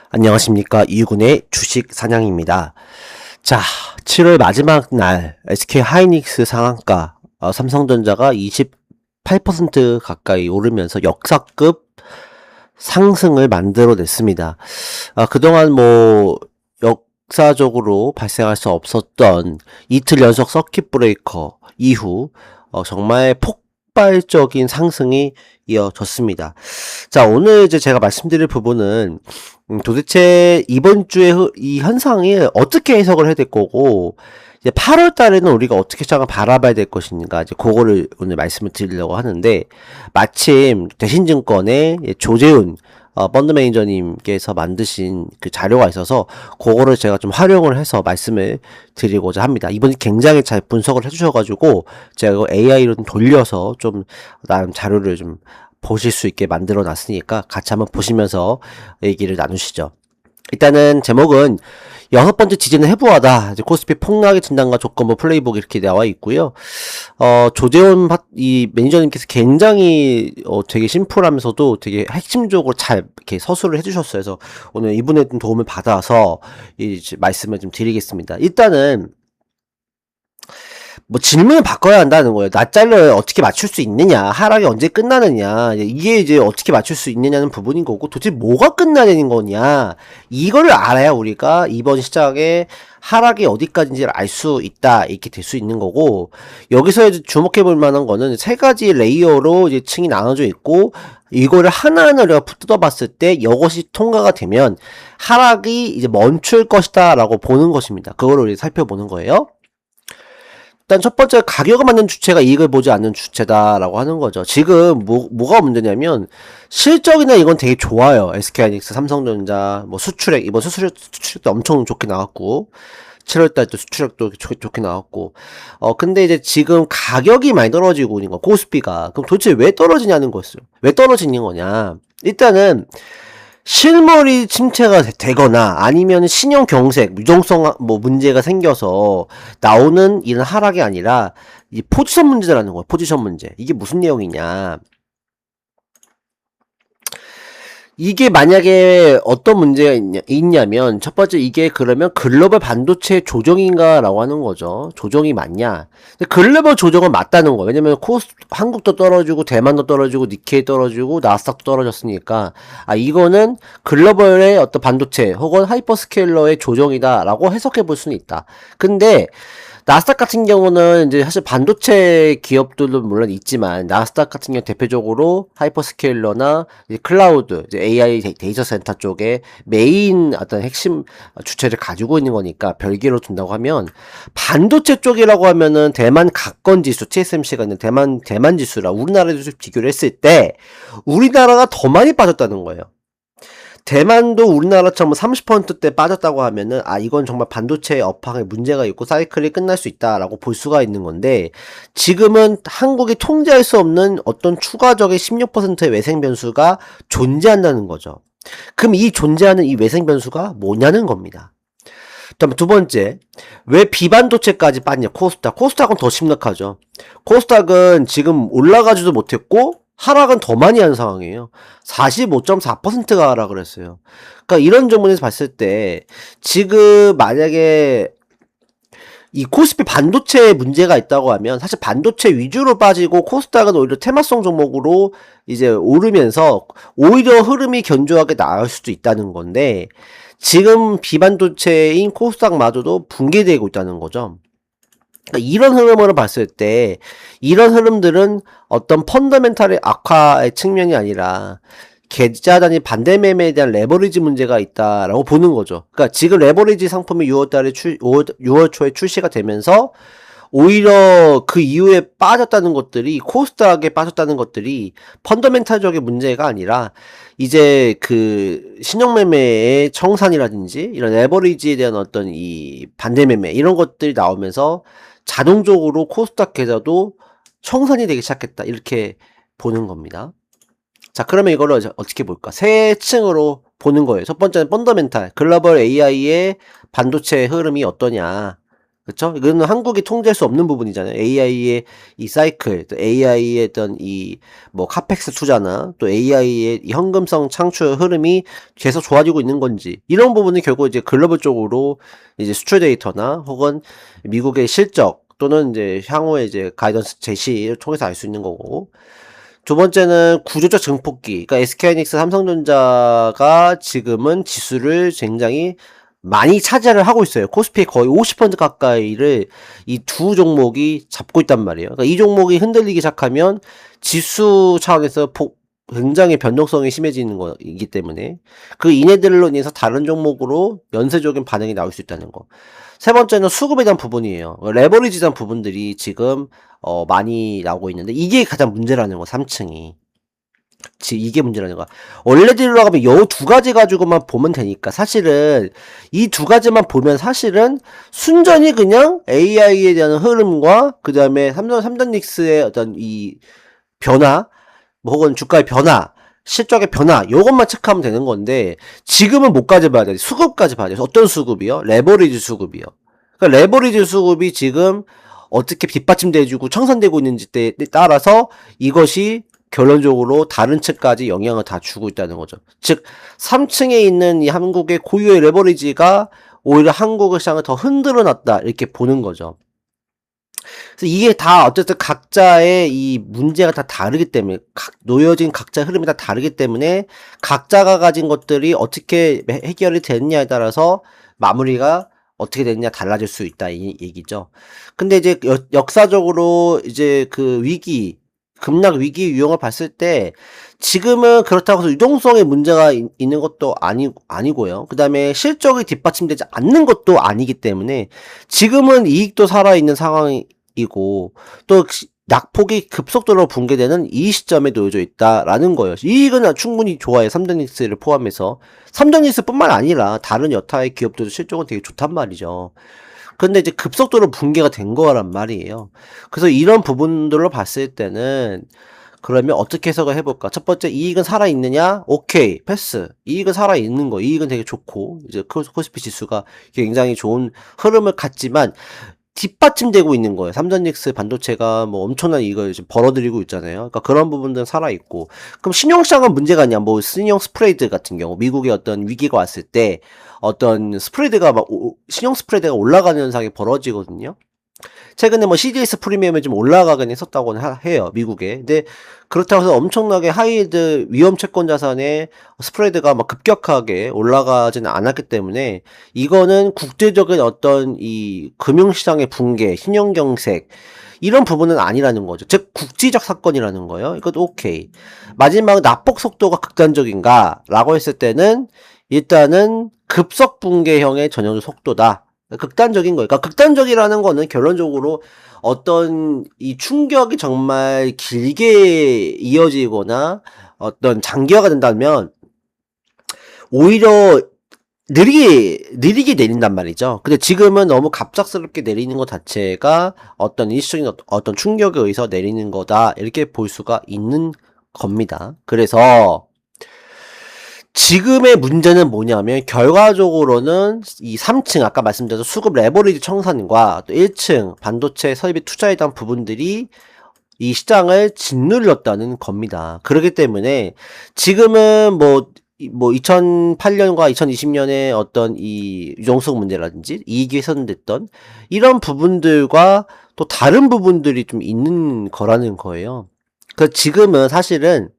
안녕하십니까. 이유군의 주식 사냥입니다. 자, 7월 마지막 날 SK 하이닉스 상한가 삼성전자가 28% 가까이 오르면서 역사급 상승을 만들어냈습니다. 그동안 역사적으로 발생할 수 없었던 이틀 연속 서킷 브레이커 이후 정말 폭발적인 상승이 이어졌습니다. 자, 오늘 이제 제가 말씀드릴 부분은 도대체 이번 주에 이 현상이 어떻게 해석을 해야 될 거고, 이제 8월 달에는 우리가 어떻게 시장을 바라봐야 될 것인가, 이제 그거를 오늘 말씀을 드리려고 하는데, 마침 대신증권의 조재훈 펀드 매니저님께서 만드신 그 자료가 있어서 그거를 제가 좀 활용을 해서 말씀을 드리고자 합니다. 이번에 굉장히 잘 분석을 해주셔가지고 제가 AI로 돌려서 좀 나름 자료를 좀 보실 수 있게 만들어 놨으니까 같이 한번 보시면서 얘기를 나누시죠. 일단은 제목은 6번째 지지는 해부하다. 이제 코스피 폭락의 진단과 조건부 플레이북 이렇게 나와 있고요. 조재원 이 매니저님께서 굉장히 되게 심플하면서도 되게 핵심적으로 잘 이렇게 서술을 해주셨어요. 그래서 오늘 이분의 도움을 받아서 이 말씀을 좀 드리겠습니다. 일단은 질문을 바꿔야 한다는 거예요. 낮잘을 어떻게 맞출 수 있느냐, 하락이 언제 끝나느냐, 이게 이제 어떻게 맞출 수 있느냐는 부분인 거고, 도대체 뭐가 끝나야 되는 거냐, 이거를 알아야 우리가 이번 시장에 하락이 어디까지인지를 알 수 있다, 이렇게 될 수 있는 거고, 여기서 이제 주목해 볼 만한 거는 세 가지 레이어로 이제 층이 나눠져 있고, 이거를 하나하나 우리가 뜯어봤을 때 이것이 통과가 되면 하락이 이제 멈출 것이다 라고 보는 것입니다. 그거를 우리 살펴보는 거예요. 일단 첫 번째, 가격을 만든 주체가 이익을 보지 않는 주체다라고 하는 거죠. 지금 뭐가 문제냐면 실적이나 이건 되게 좋아요. SK하이닉스, 삼성전자, 수출액, 이번 수출액도 엄청 좋게 나왔고 7월달 또 수출액도 좋게 나왔고 근데 이제 지금 가격이 많이 떨어지고 있는 거, 코스피가. 그럼 도대체 왜 떨어지냐는 거였어요. 왜 떨어지는 거냐. 일단은 실물이 침체가 되거나 아니면 신용 경색, 유동성 문제가 생겨서 나오는 이런 하락이 아니라 이 포지션 문제라는 거예요. 포지션 문제. 이게 무슨 내용이냐. 이게 만약에 어떤 문제가 있냐면 첫 번째, 이게 그러면 글로벌 반도체 조정인가 라고 하는 거죠. 조정이 맞냐. 글로벌 조정은 맞다는 거예요. 왜냐면 한국도 떨어지고 대만도 떨어지고 니케이 떨어지고 나스닥도 떨어졌으니까 이거는 글로벌의 어떤 반도체 혹은 하이퍼스케일러의 조정이다 라고 해석해 볼 수는 있다. 근데 나스닥 같은 경우는 이제 사실 반도체 기업들도 물론 있지만, 나스닥 같은 경우 대표적으로 하이퍼스케일러나 이제 클라우드, 이제 AI 데이터 센터 쪽에 메인 어떤 핵심 주체를 가지고 있는 거니까 별개로 둔다고 하면, 반도체 쪽이라고 하면은 대만 가건 지수, TSMC가 있는 대만 지수랑 우리나라에서 비교를 했을 때 우리나라가 더 많이 빠졌다는 거예요. 대만도 우리나라처럼 30%대 빠졌다고 하면은 이건 정말 반도체 업황에 문제가 있고 사이클이 끝날 수 있다라고 볼 수가 있는 건데, 지금은 한국이 통제할 수 없는 어떤 추가적인 16%의 외생 변수가 존재한다는 거죠. 그럼 이 존재하는 이 외생 변수가 뭐냐는 겁니다. 그다음에 두 번째, 왜 비반도체까지 빠지냐. 코스닥은 더 심각하죠. 코스닥은 지금 올라가지도 못했고 하락은 더 많이 한 상황이에요. 45.4%가 하락을 했어요. 그러니까 이런 점에서 봤을 때 지금 만약에 이 코스피 반도체에 문제가 있다고 하면 사실 반도체 위주로 빠지고 코스닥은 오히려 테마성 종목으로 이제 오르면서 오히려 흐름이 견조하게 나올 수도 있다는 건데, 지금 비반도체인 코스닥마저도 붕괴되고 있다는 거죠. 그러니까 이런 흐름으로 봤을 때 이런 흐름들은 어떤 펀더멘탈의 악화의 측면이 아니라 계좌 단위 반대 매매에 대한 레버리지 문제가 있다라고 보는 거죠. 그러니까 지금 레버리지 상품이 6월 초에 출시가 되면서 오히려 그 이후에 빠졌다는 것들이, 코스닥에 빠졌다는 것들이 펀더멘탈적인 문제가 아니라 이제 그 신용매매의 청산이라든지 이런 레버리지에 대한 어떤 이 반대매매 이런 것들이 나오면서 자동적으로 코스닥 계좌도 청산이 되기 시작했다, 이렇게 보는 겁니다. 자, 그러면 이거를 어떻게 볼까? 세 층으로 보는 거예요. 첫 번째는 펀더멘탈, 글로벌 AI의 반도체 흐름이 어떠냐. 그쵸? 이거는 한국이 통제할 수 없는 부분이잖아요. AI의 이 사이클, 또 AI의 어떤 이 뭐 카펙스 투자나 또 AI의 이 현금성 창출 흐름이 계속 좋아지고 있는 건지 이런 부분이 결국 이제 글로벌 쪽으로 이제 수출 데이터나 혹은 미국의 실적 또는 이제 향후에 이제 가이던스 제시를 통해서 알 수 있는 거고. 두 번째는 구조적 증폭기. 그러니까 SK하이닉스, 삼성전자가 지금은 지수를 굉장히 많이 차지를 하고 있어요. 코스피의 거의 50% 가까이를 이 두 종목이 잡고 있단 말이에요. 그러니까 이 종목이 흔들리기 시작하면 지수 차원에서 굉장히 변동성이 심해지는 거이기 때문에 그 이내들로 인해서 다른 종목으로 연쇄적인 반응이 나올 수 있다는 거. 세 번째는 수급에 대한 부분이에요. 레버리지에 대한 부분들이 지금 많이 나오고 있는데 이게 가장 문제라는 거, 3층이. 이게 문제라는 거야. 원래대로 가면 요 두 가지 가지고만 보면 되니까 사실은 이 두 가지만 보면 사실은 순전히 그냥 AI에 대한 흐름과 그 다음에 삼성닉스의 어떤 이 변화, 뭐 혹은 주가의 변화, 실적의 변화 요것만 체크하면 되는 건데 지금은 뭐까지 봐야 돼? 수급까지 봐야 돼. 어떤 수급이요? 레버리지 수급이요. 그러니까 레버리지 수급이 지금 어떻게 뒷받침돼주고 청산되고 있는지에 따라서 이것이 결론적으로 다른 층까지 영향을 다 주고 있다는 거죠. 즉 3층에 있는 이 한국의 고유의 레버리지가 오히려 한국의 시장을 더 흔들어 놨다 이렇게 보는 거죠. 그래서 이게 다 어쨌든 각자의 이 문제가 다 다르기 때문에 놓여진 각자의 흐름이 다 다르기 때문에 각자가 가진 것들이 어떻게 해결이 됐냐에 따라서 마무리가 어떻게 됐냐 달라질 수 있다 이 얘기죠. 근데 이제 역사적으로 이제 그 위기 급락 위기 유형을 봤을 때 지금은 그렇다고 해서 유동성에 문제가 있는 것도 아니고요. 그 다음에 실적이 뒷받침되지 않는 것도 아니기 때문에 지금은 이익도 살아있는 상황이고 또 낙폭이 급속도로 붕괴되는 이 시점에 놓여져 있다라는 거예요. 이익은 충분히 좋아요. 삼성닉스를 포함해서. 삼성닉스 뿐만 아니라 다른 여타의 기업들도 실적은 되게 좋단 말이죠. 근데 이제 급속도로 붕괴가 된 거란 말이에요. 그래서 이런 부분들로 봤을 때는 그러면 어떻게 해석을 해볼까? 첫 번째, 이익은 살아있느냐? 오케이, 패스. 이익은 살아있는 거. 이익은 되게 좋고, 이제 코스피 지수가 굉장히 좋은 흐름을 갖지만, 뒷받침되고 있는 거예요. 삼성닉스 반도체가 뭐 엄청난 이걸 지금 벌어들이고 있잖아요. 그러니까 그런 부분들은 살아있고. 그럼 신용시장은 문제가 있냐? 뭐, 신용 스프레드 같은 경우, 미국의 어떤 위기가 왔을 때, 어떤 스프레드가 신용 스프레드가 올라가는 현상이 벌어지거든요. 최근에 뭐 CDS 프리미엄이 좀 올라가긴 했었다고는 해요. 미국에. 근데 그렇다고 해서 엄청나게 하이드 위험 채권 자산의 스프레드가 막 급격하게 올라가지는 않았기 때문에 이거는 국제적인 어떤 이 금융시장의 붕괴, 신용경색 이런 부분은 아니라는 거죠. 즉 국지적 사건이라는 거예요. 이것도 오케이. 마지막 낙폭 속도가 극단적인가? 라고 했을 때는 일단은 급속 붕괴형의 전형적 속도다. 극단적인 거예요. 그러니까 극단적이라는 거는 결론적으로 어떤 이 충격이 정말 길게 이어지거나 어떤 장기화가 된다면 오히려 느리게 내린단 말이죠. 근데 지금은 너무 갑작스럽게 내리는 것 자체가 어떤 일시적인 어떤 충격에 의해서 내리는 거다. 이렇게 볼 수가 있는 겁니다. 그래서 지금의 문제는 뭐냐면 결과적으로는 이 3층 아까 말씀드린 수급 레버리지 청산과 또 1층 반도체 설비 투자에 대한 부분들이 이 시장을 짓눌렀다는 겁니다. 그렇기 때문에 지금은 뭐 2008년과 2020년에 어떤 이 유동성 문제라든지 이익이 훼손됐던 이런 부분들과 또 다른 부분들이 좀 있는 거라는 거예요. 그 지금은 사실은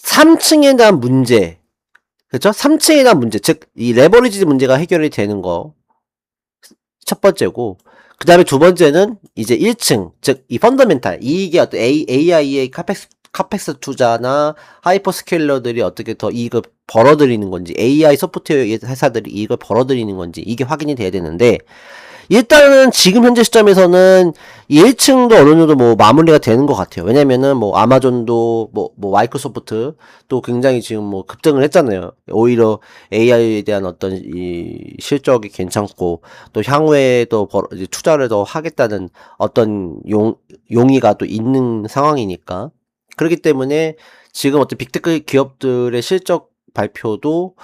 3층에 대한 문제, 그렇죠? 3층에 대한 문제, 즉 이 레버리지 문제가 해결이 되는 거 첫 번째고, 그 다음에 두 번째는 이제 1층, 즉 이 펀더멘탈 이익의 어떤 AI의 카펙스 투자나 하이퍼스케일러들이 어떻게 더 이익을 벌어들이는 건지, AI 소프트웨어 회사들이 이익을 벌어들이는 건지 이게 확인이 돼야 되는데. 일단은 지금 현재 시점에서는 1층도 어느 정도 뭐 마무리가 되는 것 같아요. 왜냐면은 뭐 아마존도 뭐 마이크로소프트 또 굉장히 지금 뭐 급등을 했잖아요. 오히려 AI에 대한 어떤 이 실적이 괜찮고 또 향후에 또 이제 투자를 더 하겠다는 어떤 용의가 또 있는 상황이니까. 그렇기 때문에 지금 어떤 빅테크 기업들의 실적 발표도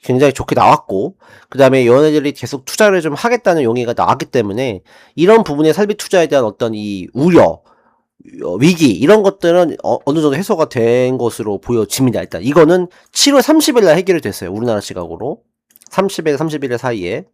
굉장히 좋게 나왔고, 그 다음에 얘네들이 계속 투자를 좀 하겠다는 용의가 나왔기 때문에 이런 부분의 설비 투자에 대한 어떤 이 우려, 위기 이런 것들은 어느 정도 해소가 된 것으로 보여집니다. 일단 이거는 7월 30일 날 해결이 됐어요. 우리나라 시각으로 30일 31일 사이에.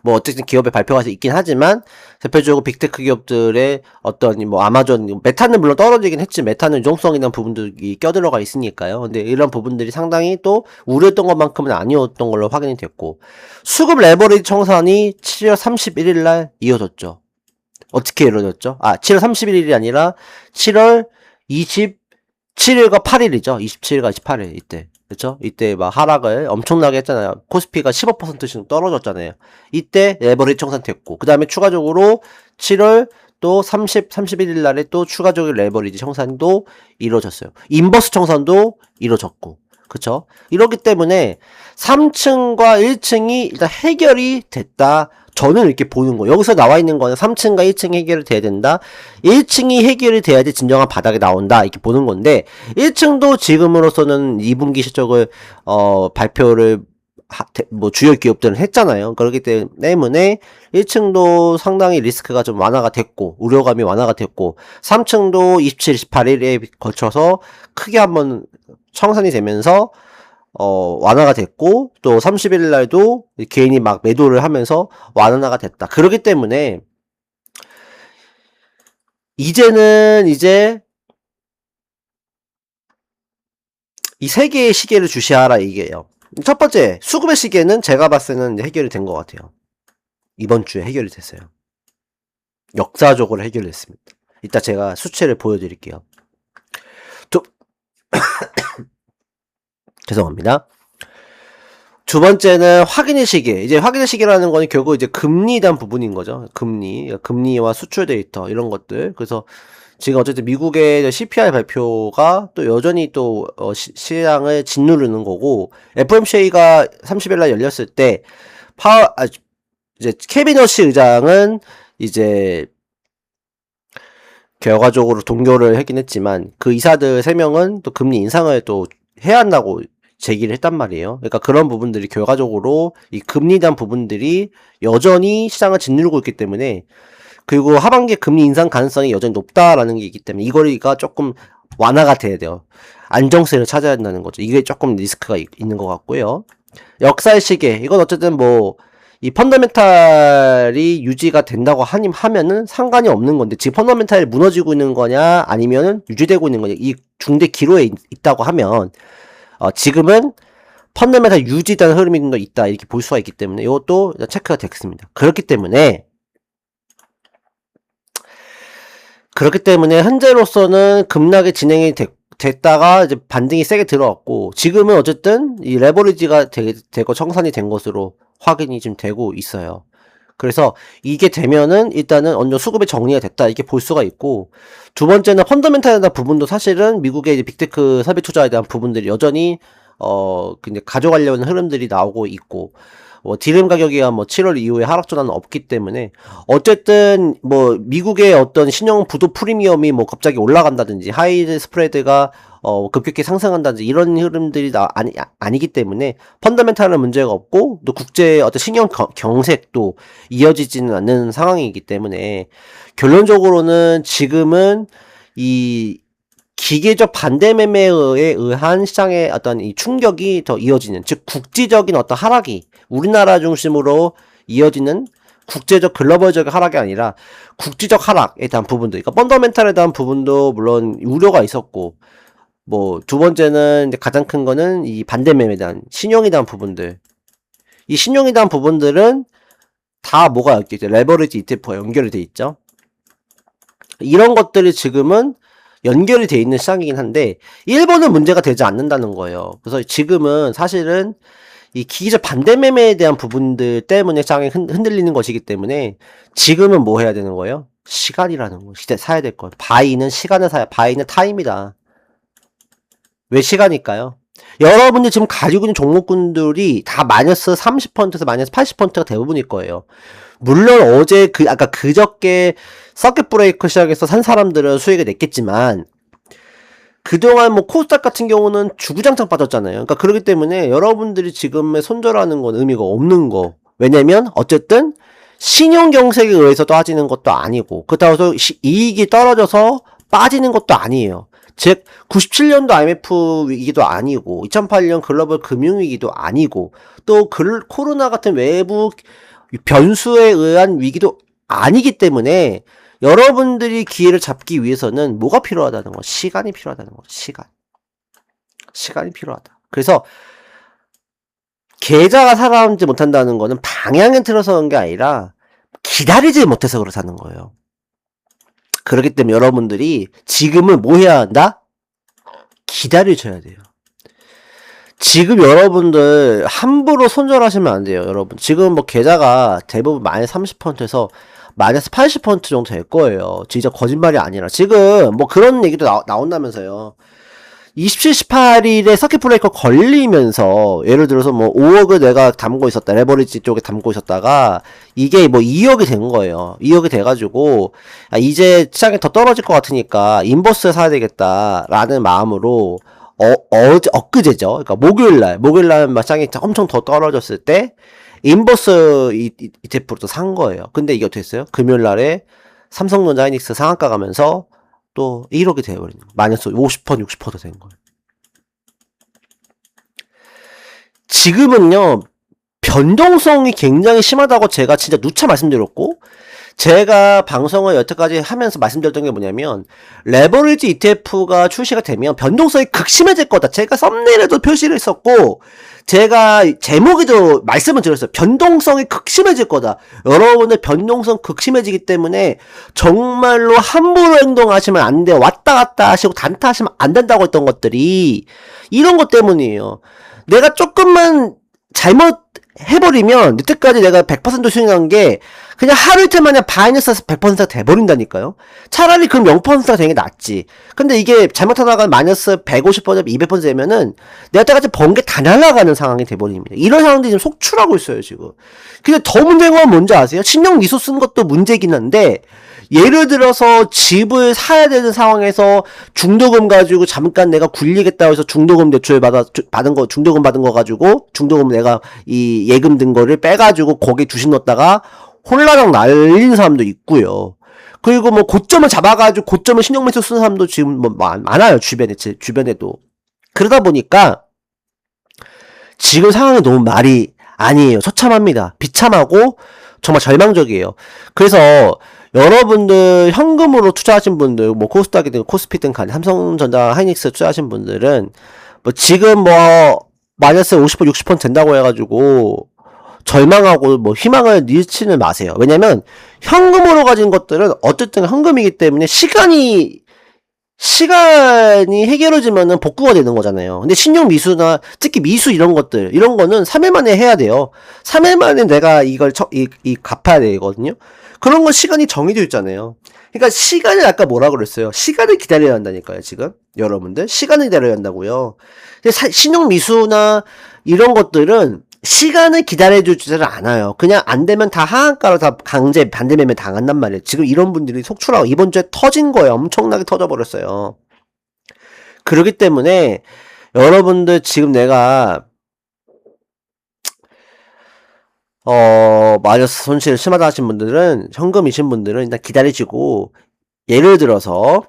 뭐 어쨌든 기업의 발표가 있긴 하지만 대표적으로 빅테크 기업들의 어떤 뭐 아마존 메타는 물론 떨어지긴 했지, 메타는 유동성이나 부분들이 껴들어가 있으니까요. 근데 이런 부분들이 상당히 또 우려했던 것만큼은 아니었던 걸로 확인이 됐고, 수급 레버리지 청산이 7월 31일 날 이어졌죠. 어떻게 이루어졌죠? 7월 31일이 아니라 7월 27일과 8일이죠. 27일과 28일 이때. 그쵸? 이때 막 하락을 엄청나게 했잖아요. 코스피가 15%씩 떨어졌잖아요. 이때 레버리지 청산됐고, 그 다음에 추가적으로 7월 또 31일 날에 또 추가적인 레버리지 청산도 이루어졌어요. 인버스 청산도 이루어졌고. 그쵸? 이렇기 때문에 3층과 1층이 일단 해결이 됐다. 저는 이렇게 보는 거예요. 여기서 나와 있는 거는 3층과 1층이 해결이 돼야 된다. 1층이 해결이 돼야지 진정한 바닥이 나온다. 이렇게 보는 건데, 1층도 지금으로서는 2분기 실적을, 발표를, 뭐, 주요 기업들은 했잖아요. 그렇기 때문에 1층도 상당히 리스크가 좀 완화가 됐고, 우려감이 완화가 됐고, 3층도 27, 28일에 걸쳐서 크게 한번 청산이 되면서 완화가 됐고, 또 30일 날도 개인이 막 매도를 하면서 완화가 됐다. 그렇기 때문에 이제는 이제 이 세 개의 시계를 주시하라 이게요. 첫 번째 수급의 시계는 제가 봤을 때는 해결이 된 것 같아요. 이번 주에 해결이 됐어요. 역사적으로 해결됐습니다. 이따 제가 수치를 보여드릴게요. 죄송합니다. 두 번째는 확인의 시계. 이제 확인의 시계라는 거는 결국 이제 금리에 대한 부분인 거죠. 금리와 수출 데이터 이런 것들. 그래서 지금 어쨌든 미국의 CPI 발표가 또 여전히 또 시장을 짓누르는 거고, FOMC가 30일 날 열렸을 때 이제 케빈 허시 의장은 이제 결과적으로 동결을 하긴 했지만 그 이사들 3명은 또 금리 인상을 또 해야 한다고 제기를 했단 말이에요. 그러니까 그런 부분들이 결과적으로 이 금리에 대한 부분들이 여전히 시장을 짓누르고 있기 때문에, 그리고 하반기에 금리 인상 가능성이 여전히 높다라는 게 있기 때문에 이거가 조금 완화가 돼야 돼요. 안정세를 찾아야 한다는 거죠. 이게 조금 리스크가 있는 것 같고요. 역사의 시계. 이건 어쨌든 뭐 이 펀더멘탈이 유지가 된다고 하면은 상관이 없는 건데, 지금 펀더멘탈이 무너지고 있는 거냐 아니면은 유지되고 있는 거냐, 이 중대 기로에 있다고 하면 지금은 펀더멘탈 유지되는 흐름이 좀 더 있다 이렇게 볼 수가 있기 때문에 이것도 체크가 됐습니다. 그렇기 때문에 현재로서는 급락이 진행이 됐다가 이제 반등이 세게 들어왔고, 지금은 어쨌든 이 레버리지가 되고 청산이 된 것으로 확인이 지금 되고 있어요. 그래서 이게 되면은 일단은 어느 정도 수급이 정리가 됐다 이렇게 볼 수가 있고, 두 번째는 펀더멘탈에 대한 부분도 사실은 미국의 이제 빅테크 설비 투자에 대한 부분들이 여전히 근데 가져가려는 흐름들이 나오고 있고, 디램 가격이야 뭐 7월 이후에 하락 전환은 없기 때문에 어쨌든 뭐 미국의 어떤 신용 부도 프리미엄이 뭐 갑자기 올라간다든지 하이 스프레드가 급격히 상승한다든지 이런 흐름들이 아니기 때문에 펀더멘탈은 문제가 없고, 또 국제 어떤 신용 경색도 이어지지는 않는 상황이기 때문에 결론적으로는 지금은 이 기계적 반대 매매에 의한 시장의 어떤 이 충격이 더 이어지는, 즉 국지적인 어떤 하락이 우리나라 중심으로 이어지는 국제적 글로벌적 하락이 아니라 국지적 하락에 대한 부분도, 그러니까 펀더멘탈에 대한 부분도 물론 우려가 있었고, 뭐 두 번째는 이제 가장 큰 거는 이 반대 매매에 대한 신용에 대한 부분들. 이 신용에 대한 부분들은 다 뭐가 있겠죠? 레버리지 ETF와 연결이 돼 있죠. 이런 것들이 지금은 연결이 돼 있는 시장이긴 한데 일본은 문제가 되지 않는다는 거예요. 그래서 지금은 사실은 이 기기적 반대 매매에 대한 부분들 때문에 시장이 흔들리는 것이기 때문에 지금은 뭐 해야 되는 거예요? 시간이라는 거. 사야 될 거. 바이는 시간을 사야, 바이는 타임이다. 왜 시간일까요? 여러분들 지금 가지고 있는 종목군들이 다 마이너스 30%에서 마이너스 80%가 대부분일 거예요. 물론 어제 아까 그저께 서킷 브레이커 시작해서 산 사람들은 수익을 냈겠지만, 그동안 뭐 코스닥 같은 경우는 주구장창 빠졌잖아요. 그러니까 그렇기 때문에 여러분들이 지금의 손절하는 건 의미가 없는 거. 왜냐면 어쨌든 신용 경색에 의해서 빠지는 것도 아니고 그렇다고 해서 이익이 떨어져서 빠지는 것도 아니에요. 즉 97년도 IMF 위기도 아니고 2008년 글로벌 금융위기도 아니고 또 코로나 같은 외부 변수에 의한 위기도 아니기 때문에 여러분들이 기회를 잡기 위해서는 뭐가 필요하다는 거? 시간이 필요하다는 거. 시간이 필요하다. 그래서 계좌가 살아남지 못한다는 거는 방향에 틀어서는 게 아니라 기다리지 못해서 그렇다는 거예요. 그렇기 때문에 여러분들이 지금은 뭐 해야 한다? 기다리셔야 돼요. 지금 여러분들 함부로 손절하시면 안 돼요. 여러분 지금 뭐 계좌가 대부분 마이너스 30%에서 마이너스 80% 정도 될 거예요. 진짜 거짓말이 아니라 지금 뭐 그런 얘기도 나온다면서요. 27, 18일에 서킷 브레이커 걸리면서 예를 들어서 뭐 5억을 내가 담고 있었다. 레버리지 쪽에 담고 있었다가 이게 뭐 2억이 된 거예요. 2억이 돼가지고 이제 시장이 더 떨어질 것 같으니까 인버스 사야 되겠다라는 마음으로 엊그제죠. 그러니까 목요일날 시장이 엄청 더 떨어졌을 때 인버스 ETF로 또 산 거예요. 근데 이게 어떻게 했어요? 금요일날에 삼성전자 하이닉스 상한가 가면서 또 1억이 되어버리는 거예요. 마이너스 50% 60% 된 거예요. 지금은요 변동성이 굉장히 심하다고 제가 진짜 누차 말씀드렸고 제가 방송을 여태까지 하면서 말씀드렸던 게 뭐냐면 레버리지 ETF가 출시가 되면 변동성이 극심해질 거다. 제가 썸네일에도 표시를 했었고 제가 제목에도 말씀을 드렸어요. 변동성이 극심해질 거다. 여러분들 변동성 극심해지기 때문에 정말로 함부로 행동하시면 안 돼요. 왔다 갔다 하시고 단타하시면 안 된다고 했던 것들이 이런 것 때문이에요. 내가 조금만 잘못 해버리면 여태까지 내가 100% 수익한 게 그냥 하루 이틀 만에 마이너스 100%가 돼버린다니까요. 차라리 그럼 0%가 되는 게 낫지. 근데 이게 잘못하다가 마이너스 150% 200% 되면은 내가 때까지 번 게 다 날아가는 상황이 돼버립니다. 이런 상황들이 지금 속출하고 있어요 지금. 근데 더 문제인 건 뭔지 아세요? 신용 미수 쓴 것도 문제긴 한데 예를 들어서 집을 사야 되는 상황에서 중도금 가지고 잠깐 내가 굴리겠다고 해서 중도금 대출 받은 거, 중도금 받은 거 가지고, 중도금 내가 이 예금 든 거를 빼가지고 거기에 주식 넣었다가 홀라당 날린 사람도 있고요. 그리고 뭐 고점을 잡아가지고 고점을 신용매수 쓰는 사람도 지금 뭐 많아요. 주변에도. 그러다 보니까 지금 상황이 너무 말이 아니에요. 처참합니다. 비참하고 정말 절망적이에요. 그래서 여러분들 현금으로 투자하신 분들 뭐 코스닥이든 코스피든 간에 삼성전자 하이닉스 투자하신 분들은 뭐 지금 뭐 마이너스 50% 60% 된다고 해가지고 절망하고 뭐 희망을 잃지는 마세요. 왜냐면 현금으로 가진 것들은 어쨌든 현금이기 때문에 시간이 해결해지면은 복구가 되는 거잖아요. 근데 신용 미수나 특히 미수 이런 것들 이런 거는 3일 만에 해야 돼요. 3일 만에 내가 이걸 갚아야 되거든요. 그런 건 시간이 정해져 있잖아요. 그러니까 시간을 아까 뭐라 그랬어요? 시간을 기다려야 한다니까요. 지금 여러분들 시간을 기다려야 한다고요. 근데 신용 미수나 이런 것들은 시간을 기다려주지를 않아요. 그냥 안 되면 다 하한가로 다 강제 반대매매 당한단 말이에요. 지금 이런 분들이 속출하고 이번 주에 터진 거예요. 엄청나게 터져버렸어요. 그렇기 때문에 여러분들 지금 내가 마이너스 손실 심하다 하신 분들은 현금이신 분들은 일단 기다리시고 예를 들어서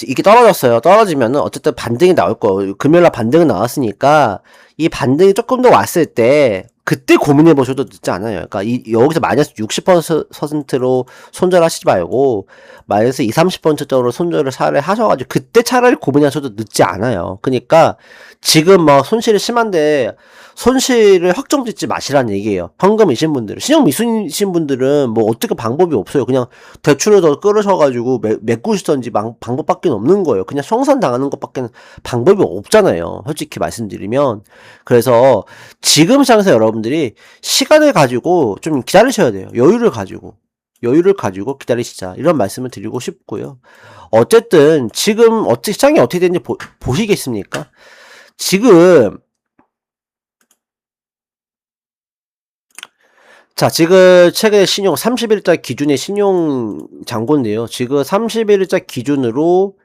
이게 떨어졌어요. 떨어지면은 어쨌든 반등이 나올 거예요. 금요일날 반등은 나왔으니까 이 반등이 조금 더 왔을 때 그때 고민해 보셔도 늦지 않아요. 그러니까 여기서 마이너스 60%로 손절하시지 말고 마이너스 20, 30%쪽으로 손절을 차라리 하셔가지고 그때 차라리 고민하셔도 늦지 않아요. 그러니까 지금 뭐 손실이 심한데 손실을 확정짓지 마시라는 얘기예요. 현금이신 분들은. 신용 미수이신 분들은 뭐 어떻게 방법이 없어요. 그냥 대출을 더 끌으셔가지고 메꾸시던지 방법밖에 없는 거예요. 그냥 청산당하는 것밖에 방법이 없잖아요. 솔직히 말씀드리면. 그래서 지금 시장에서 여러분들이 시간을 가지고 좀 기다리셔야 돼요. 여유를 가지고 기다리시자. 이런 말씀을 드리고 싶고요. 어쨌든 지금 시장이 어떻게 되는지 보시겠습니까? 지금 자, 지금 최근에 신용 30일자 기준의 신용 잔고인데요. 지금 30일자 기준으로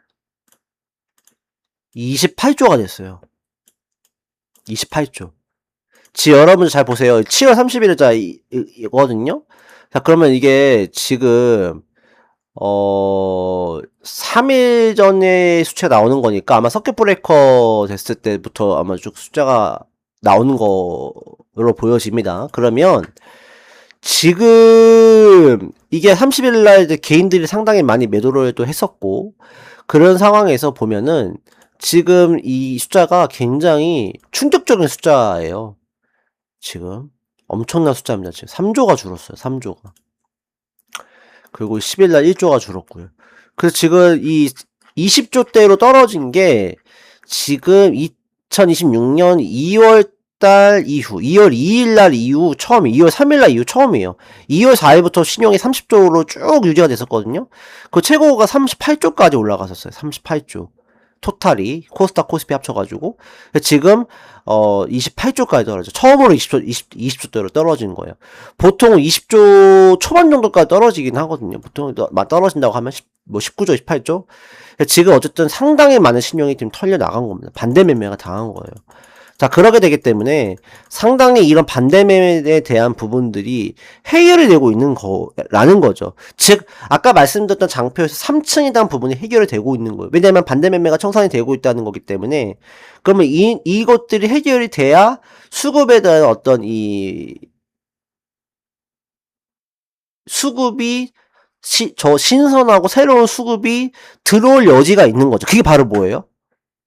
28조가 됐어요. 28조. 여러분들 잘 보세요. 7월 31일자이거든요? 자, 그러면 이게 지금, 3일 전에 수치가 나오는 거니까 아마 서킷 브레이커 됐을 때부터 아마 쭉 숫자가 나오는 거로 보여집니다. 그러면 지금 이게 30일 날 개인들이 상당히 많이 매도를 또 했었고, 그런 상황에서 보면은 지금 이 숫자가 굉장히 충격적인 숫자예요. 지금 엄청난 숫자입니다. 지금 3조가 줄었어요. 3조가. 그리고 10일 날 1조가 줄었고요. 그래서 지금 이 20조대로 떨어진 게 지금 2026년 2월 달 이후, 2월 2일 날 이후 처음, 2월 3일 날 이후 처음이에요. 2월 4일부터 신용이 30조로 쭉 유지가 됐었거든요. 그 최고가 38조까지 올라갔었어요. 38조. 토탈이 코스닥 코스피 합쳐가지고 지금 28조까지 떨어져. 처음으로 20조대로 떨어지는 거예요. 보통 20조 초반 정도까지 떨어지긴 하거든요. 보통 떨어진다고 하면 19조, 18조. 지금 어쨌든 상당히 많은 신용이 지금 털려 나간 겁니다. 반대 매매가 당한 거예요. 자, 그러게 되기 때문에 상당히 이런 반대 매매에 대한 부분들이 해결이 되고 있는 거라는 거죠. 즉, 아까 말씀드렸던 장표에서 3층에 대한 부분이 해결이 되고 있는 거예요. 왜냐하면 반대 매매가 청산이 되고 있다는 거기 때문에, 그러면 이것들이 해결이 돼야 수급에 대한 어떤 수급이 신선하고 새로운 수급이 들어올 여지가 있는 거죠. 그게 바로 뭐예요?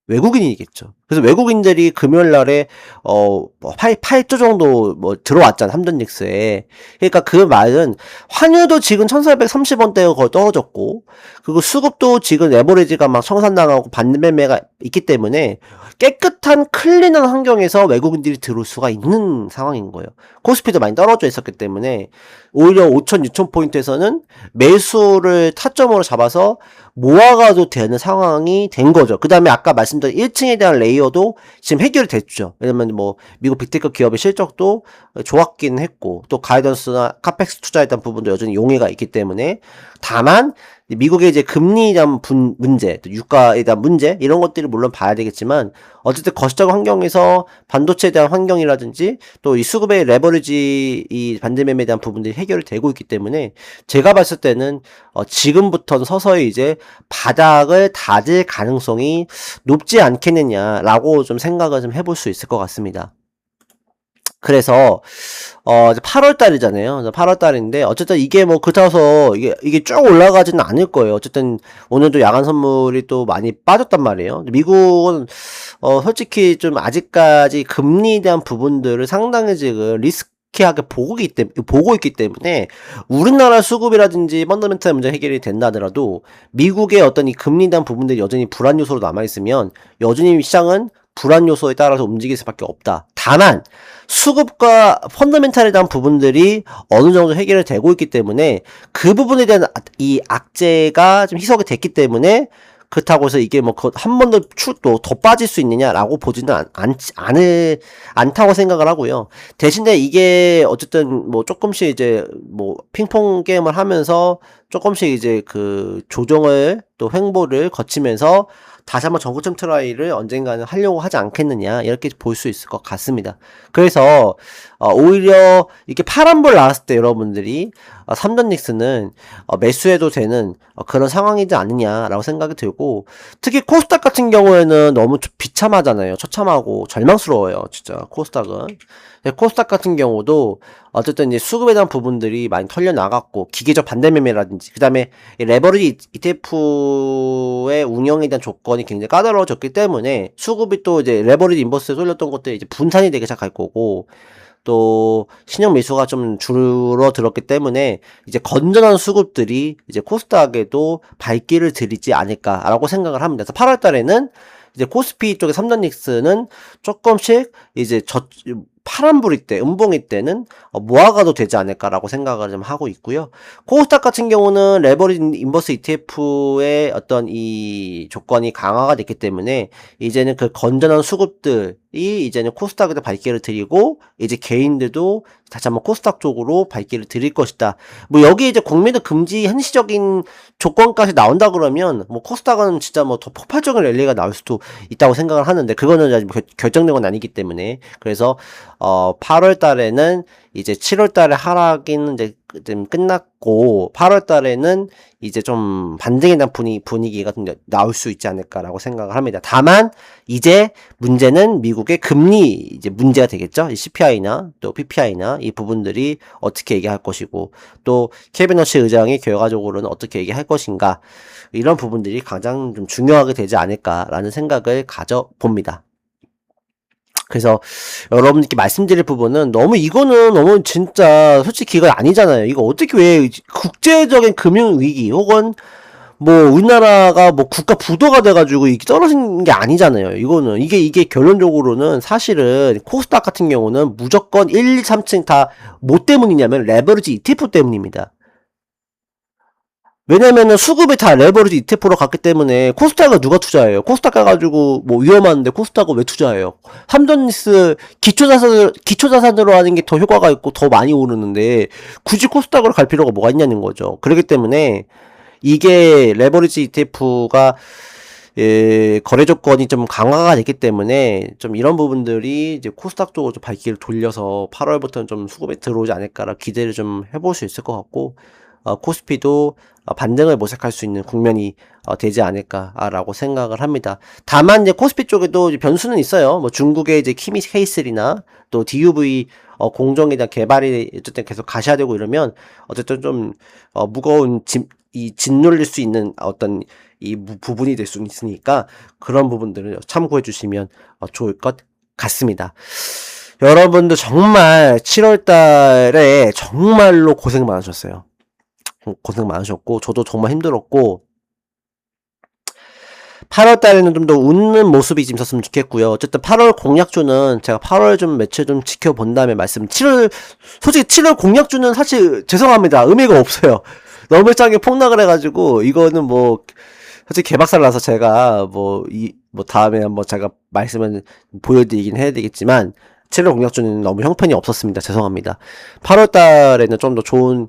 외국인이겠죠. 그래서 외국인들이 금요일 날에 8조 정도 들어왔잖아. 삼전닉스에. 그러니까 그 말은 환율도 지금 1430원대가 거의 떨어졌고, 그리고 수급도 지금 레버리지가 막 청산당하고 반매매가 있기 때문에 깨끗한 클린한 환경에서 외국인들이 들어올 수가 있는 상황인 거예요. 코스피도 많이 떨어져 있었기 때문에 오히려 5천, 6천 포인트에서는 매수를 타점으로 잡아서 모아가도 되는 상황이 된 거죠. 그 다음에 아까 말씀드린 1층에 대한 레이어도 지금 해결이 됐죠. 왜냐면 미국 빅테크 기업의 실적도 좋았긴 했고, 또 가이던스나 카펙스 투자에 대한 부분도 여전히 용해가 있기 때문에, 다만 미국의 이제 금리에 대한 문제, 또 유가에 대한 문제, 이런 것들을 물론 봐야 되겠지만, 어쨌든 거시적 환경에서 반도체에 대한 환경이라든지, 또 이 수급의 레버리지, 이 반대매매에 대한 부분들이 해결이 되고 있기 때문에, 제가 봤을 때는, 지금부터는 서서히 이제 바닥을 다질 가능성이 높지 않겠느냐라고 좀 생각을 좀 해볼 수 있을 것 같습니다. 그래서 이제 8월 달이잖아요. 8월 달인데 어쨌든 이게 그렇다서 이게 쭉 올라가지는 않을 거예요. 어쨌든 오늘도 야간 선물이 또 많이 빠졌단 말이에요. 미국은 솔직히 좀 아직까지 금리에 대한 부분들을 상당히 지금 리스키하게 보고 있기 때문에 우리나라 수급이라든지 펀더멘탈 문제 해결이 된다 하더라도 미국의 어떤 이 금리에 대한 부분들이 여전히 불안 요소로 남아있으면 여전히 시장은 불안 요소에 따라서 움직일 수밖에 없다. 다만 수급과 펀더멘탈에 대한 부분들이 어느 정도 해결이 되고 있기 때문에 그 부분에 대한 이 악재가 좀 희석이 됐기 때문에 그렇다고 해서 이게 한 번 더 빠질 수 있느냐라고 보지는 않다고 생각을 하고요. 대신에 이게 어쨌든 조금씩 이제 핑퐁 게임을 하면서 조금씩 이제 그 조정을 또 횡보를 거치면서 다시 한번 정고점 트라이를 언젠가는 하려고 하지 않겠느냐 이렇게 볼 수 있을 것 같습니다. 그래서 오히려 이렇게 파란불 나왔을 때 여러분들이 삼전닉스는 매수해도 되는 그런 상황이지 않느냐라고 생각이 들고, 특히 코스닥 같은 경우에는 너무 비참하잖아요. 처참하고 절망스러워요. 진짜 코스닥은. 코스닥 같은 경우도 어쨌든 이제 수급에 대한 부분들이 많이 털려 나갔고, 기계적 반대 매매라든지, 그 다음에 레버리지 ETF의 운영에 대한 조건이 굉장히 까다로워졌기 때문에 수급이 또 이제 레버리지 인버스에 쏠렸던 것들이 이제 분산이 되기 시작할 거고, 또 신용 매수가 좀 줄어들었기 때문에 이제 건전한 수급들이 이제 코스닥에도 발길을 들이지 않을까라고 생각을 합니다. 그래서 8월 달에는 이제 코스피 쪽의 삼전닉스는 조금씩 이제 파란불일 때, 음봉일 때는 모아가도 되지 않을까라고 생각을 좀 하고 있고요. 코스닥 같은 경우는 레버리지 인버스 ETF의 어떤 이 조건이 강화가 됐기 때문에 이제는 그 건전한 수급들 이제는 코스닥에도 발길을 들이고 이제 개인들도 다시 한번 코스닥 쪽으로 발길을 들일 것이다. 뭐 여기 이제 공매도 금지 한시적인 조건까지 나온다 그러면 뭐 코스닥은 진짜 뭐 더 폭발적인 랠리가 나올 수도 있다고 생각을 하는데 그거는 아직 결정된 건 아니기 때문에 그래서 8월 달에는 이제 7월 달에 하락은 이제 좀 끝났고 8월 달에는 이제 좀 반등에 대한 분위기가 좀 나올 수 있지 않을까라고 생각을 합니다. 다만 이제 문제는 미국의 금리 이제 문제가 되겠죠. 이 CPI나 또 PPI나 이 부분들이 어떻게 얘기할 것이고 또 케빈 러시 의장이 결과적으로는 어떻게 얘기할 것인가 이런 부분들이 가장 좀 중요하게 되지 않을까라는 생각을 가져봅니다. 그래서 여러분들께 말씀드릴 부분은 이거는 너무 진짜 솔직히 이건 아니잖아요. 이거 어떻게 왜 국제적인 금융위기 혹은 뭐 우리나라가 뭐 국가 부도가 돼가지고 이게 떨어진 게 아니잖아요. 이게 결론적으로는 사실은 코스닥 같은 경우는 무조건 1, 2, 3층 다 뭐 때문이냐면 레버리지 ETF 때문입니다. 왜냐면은 수급이 다 레버리지 ETF로 갔기 때문에 코스닥을 누가 투자해요? 코스닥 가가지고 뭐 위험한데 코스닥을 왜 투자해요? 삼전리스 기초자산으로 하는 게 더 효과가 있고 더 많이 오르는데 굳이 코스닥으로 갈 필요가 뭐가 있냐는 거죠. 그렇기 때문에 이게 레버리지 ETF가 거래 조건이 좀 강화가 됐기 때문에 좀 이런 부분들이 이제 코스닥 쪽으로 좀 발길을 돌려서 8월부터는 좀 수급이 들어오지 않을까라 기대를 좀 해볼 수 있을 것 같고 코스피도 반등을 모색할 수 있는 국면이 되지 않을까라고 생각을 합니다. 다만 이제 코스피 쪽에도 이제 변수는 있어요. 뭐 중국의 이제 키미 케이슬이나 또 DUV 공정에 대한 개발이 어쨌든 계속 가셔야 되고 이러면 어쨌든 좀 무거운 짓눌릴 수 있는 어떤 이 부분이 될 수 있으니까 그런 부분들을 참고해 주시면 좋을 것 같습니다. 여러분들 정말 7월 달에 정말로 고생 많으셨어요. 고생 많으셨고 저도 정말 힘들었고 8월 달에는 좀 더 웃는 모습이 좀 있었으면 좋겠고요. 어쨌든 8월 공약주는 제가 8월 좀 며칠 좀 지켜본 다음에 솔직히 7월 공약주는 사실 죄송합니다. 의미가 없어요. 너무 싸게 폭락을 해가지고 이거는 뭐 솔직히 개박살나서 제가 뭐 다음에 한번 제가 말씀을 보여드리긴 해야 되겠지만 7월 공약주는 너무 형편이 없었습니다. 죄송합니다. 8월 달에는 좀 더 좋은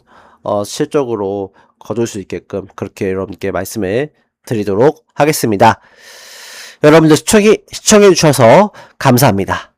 실적으로 거둘 수 있게끔 그렇게 여러분께 말씀을 드리도록 하겠습니다. 여러분들 시청해 주셔서 감사합니다.